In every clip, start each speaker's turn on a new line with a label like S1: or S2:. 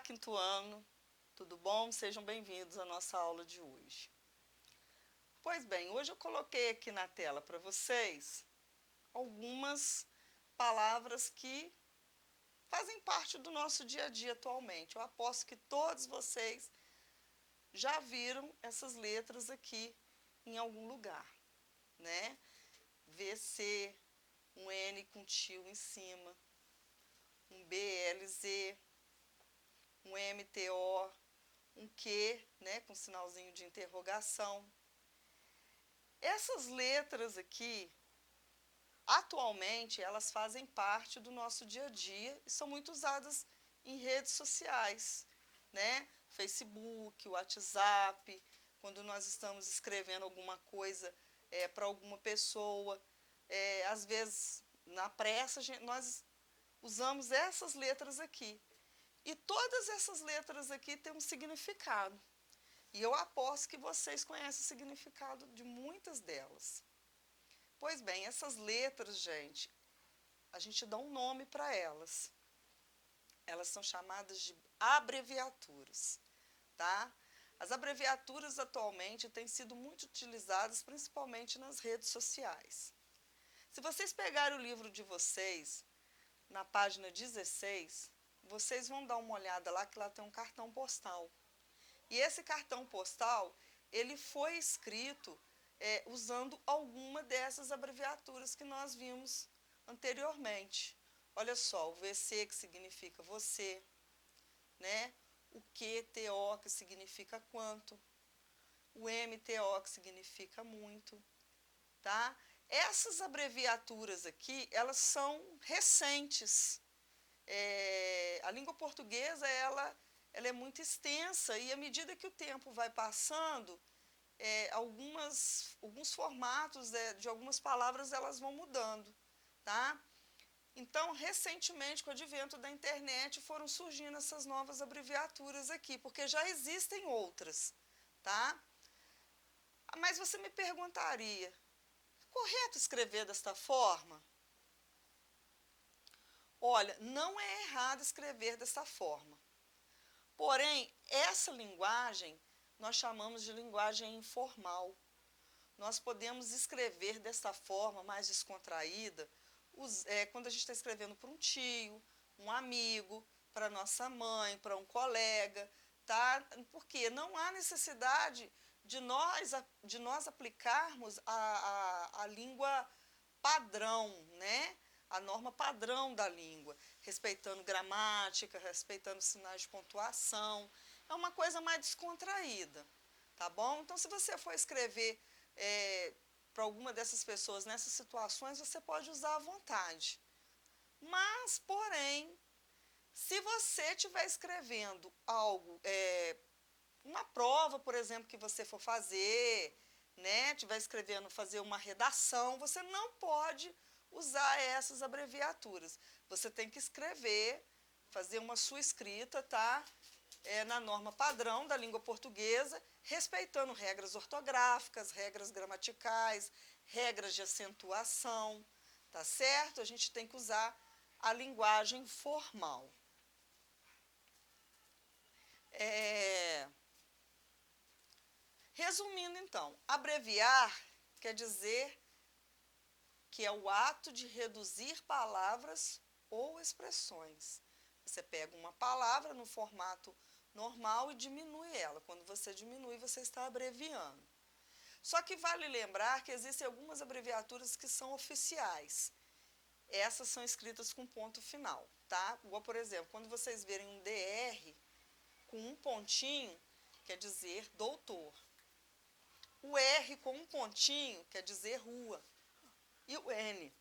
S1: quinto ano, tudo bom? Sejam bem-vindos à nossa aula de hoje. Pois bem, hoje eu coloquei aqui na tela para vocês algumas palavras que fazem parte do nosso dia a dia atualmente. Eu aposto que todos vocês já viram essas letras aqui em algum lugar, né? VC, um N com tio em cima, um BLZ, um MTO, um Q, né, com sinalzinho de interrogação. Essas letras aqui, atualmente, elas fazem parte do nosso dia a dia e são muito usadas em redes sociais, né? Facebook, WhatsApp, quando nós estamos escrevendo alguma coisa para alguma pessoa, às vezes na pressa nós usamos essas letras aqui. E todas essas letras aqui têm um significado. E eu aposto que vocês conhecem o significado de muitas delas. Pois bem, essas letras, gente, a gente dá um nome para elas. Elas são chamadas de abreviaturas, tá? As abreviaturas atualmente têm sido muito utilizadas, principalmente nas redes sociais. Se vocês pegarem o livro de vocês, na página 16, vocês vão dar uma olhada lá, que lá tem um cartão postal. E esse cartão postal, ele foi escrito usando alguma dessas abreviaturas que nós vimos anteriormente. Olha só, o VC, que significa você, né? O QTO, que significa quanto, o MTO, que significa muito, tá? Essas abreviaturas aqui, elas são recentes. A língua portuguesa, ela é muito extensa e à medida que o tempo vai passando, alguns formatos de algumas palavras elas vão mudando, tá? Então, recentemente, com o advento da internet, foram surgindo essas novas abreviaturas aqui, porque já existem outras, tá? Mas você me perguntaria, correto escrever desta forma? Olha, não é errado escrever dessa forma. Porém, essa linguagem nós chamamos de linguagem informal. Nós podemos escrever dessa forma mais descontraída, quando a gente está escrevendo para um tio, um amigo, para nossa mãe, para um colega, tá? Porque não há necessidade de nós aplicarmos a língua padrão, né? A norma padrão da língua, respeitando gramática, respeitando sinais de pontuação. É uma coisa mais descontraída, tá bom? Então, se você for escrever para alguma dessas pessoas nessas situações, você pode usar à vontade. Mas, porém, se você estiver escrevendo algo, uma prova, por exemplo, que você for fazer, né, estiver escrevendo, fazer uma redação, você não pode usar essas abreviaturas. Você tem que escrever, fazer uma sua escrita, tá? Na norma padrão da língua portuguesa, respeitando regras ortográficas, regras gramaticais, regras de acentuação, tá certo? A gente tem que usar a linguagem formal. Resumindo, então, abreviar quer dizer que é o ato de reduzir palavras ou expressões. Você pega uma palavra no formato normal e diminui ela. Quando você diminui, você está abreviando. Só que vale lembrar que existem algumas abreviaturas que são oficiais. Essas são escritas com ponto final, tá? Igual, por exemplo, quando vocês verem um DR com um pontinho, quer dizer doutor. O R com um pontinho quer dizer rua. E o N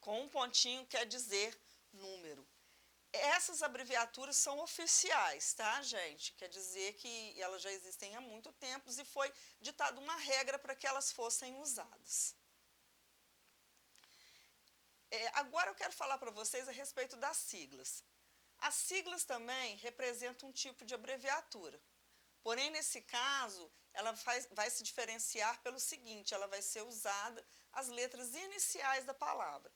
S1: com um pontinho quer dizer número. Essas abreviaturas são oficiais, tá, gente? Quer dizer que elas já existem há muito tempo e foi ditada uma regra para que elas fossem usadas. Agora eu quero falar para vocês a respeito das siglas. As siglas também representam um tipo de abreviatura. Porém, nesse caso, ela vai se diferenciar pelo seguinte, ela vai ser usada as letras iniciais da palavra.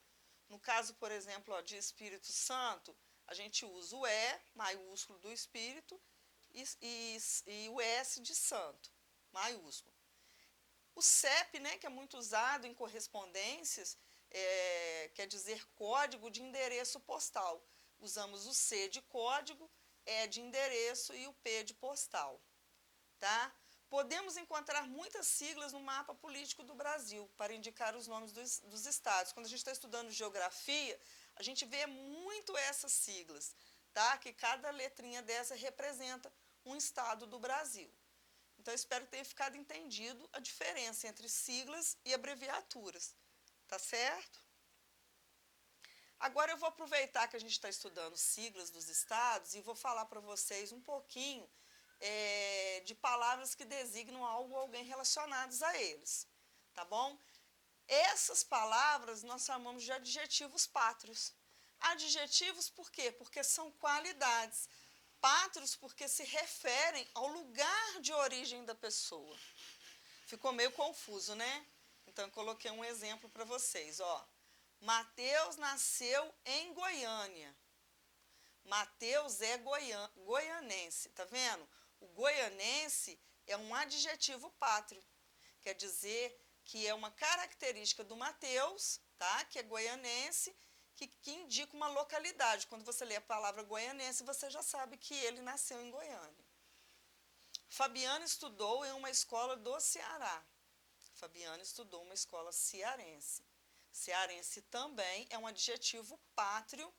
S1: No caso, por exemplo, de Espírito Santo, a gente usa o E maiúsculo do Espírito e o S de Santo, maiúsculo. O CEP, né, que é muito usado em correspondências, quer dizer código de endereço postal. Usamos o C de código, E de endereço e o P de postal. Tá? Podemos encontrar muitas siglas no mapa político do Brasil para indicar os nomes dos estados. Quando a gente está estudando geografia, a gente vê muito essas siglas, tá? Que cada letrinha dessa representa um estado do Brasil. Então, eu espero que tenha ficado entendido a diferença entre siglas e abreviaturas, tá certo? Agora eu vou aproveitar que a gente está estudando siglas dos estados e vou falar para vocês um pouquinho de palavras que designam algo ou alguém relacionados a eles, tá bom? Essas palavras nós chamamos de adjetivos pátrios. Adjetivos por quê? Porque são qualidades. Pátrios porque se referem ao lugar de origem da pessoa. Ficou meio confuso, né? Então, eu coloquei um exemplo para vocês, ó. Mateus nasceu em Goiânia. Mateus é goianense, tá vendo? O goianense é um adjetivo pátrio, quer dizer que é uma característica do Mateus, tá? Que é goianense, que indica uma localidade. Quando você lê a palavra goianense, você já sabe que ele nasceu em Goiânia. Fabiano estudou em uma escola do Ceará. Fabiano estudou em uma escola cearense. Cearense também é um adjetivo pátrio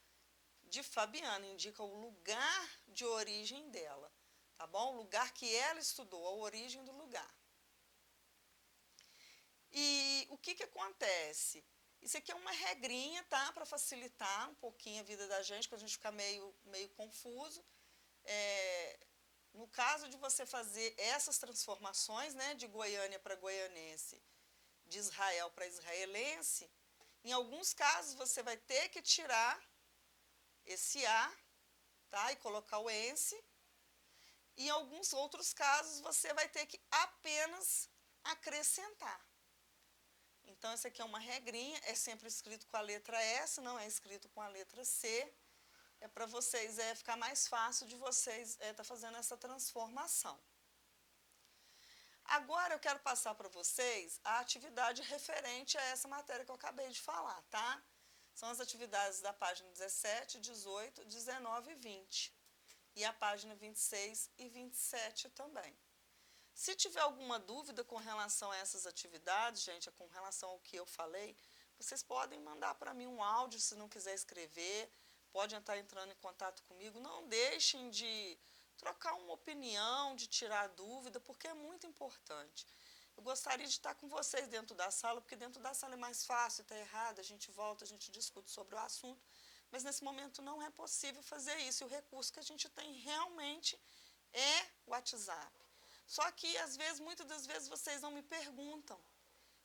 S1: de Fabiana, indica o lugar de origem dela, tá bom? O lugar que ela estudou, a origem do lugar. E o que acontece? Isso aqui é uma regrinha, tá? Para facilitar um pouquinho a vida da gente, para a gente ficar meio confuso. No caso de você fazer essas transformações, né, de Goiânia para goianense, de Israel para israelense, em alguns casos você vai ter que tirar esse A, tá? E colocar o ense. E em alguns outros casos você vai ter que apenas acrescentar. Então, essa aqui é uma regrinha, é sempre escrito com a letra S, não é escrito com a letra C. É para vocês ficar mais fácil de vocês tá fazendo essa transformação. Agora eu quero passar para vocês a atividade referente a essa matéria que eu acabei de falar, tá? São as atividades da página 17, 18, 19 e 20. E a página 26 e 27 também. Se tiver alguma dúvida com relação a essas atividades, gente, com relação ao que eu falei, vocês podem mandar para mim um áudio se não quiser escrever, podem estar entrando em contato comigo. Não deixem de trocar uma opinião, de tirar dúvida, porque é muito importante. Eu gostaria de estar com vocês dentro da sala, porque dentro da sala é mais fácil, está errado, a gente volta, a gente discute sobre o assunto, mas nesse momento não é possível fazer isso. E o recurso que a gente tem realmente é o WhatsApp. Só que, às vezes, muitas das vezes, vocês não me perguntam,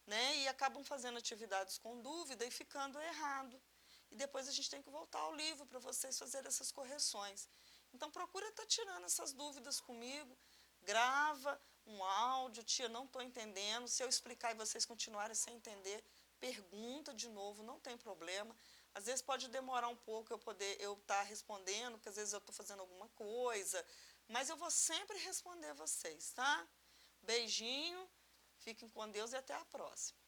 S1: né? E acabam fazendo atividades com dúvida e ficando errado. E depois a gente tem que voltar ao livro para vocês fazerem essas correções. Então, procura estar tirando essas dúvidas comigo, grava um áudio, tia, não estou entendendo. Se eu explicar e vocês continuarem sem entender, pergunta de novo, não tem problema. Às vezes pode demorar um pouco eu estar respondendo, porque às vezes eu estou fazendo alguma coisa, mas eu vou sempre responder vocês, tá? Beijinho, fiquem com Deus e até a próxima.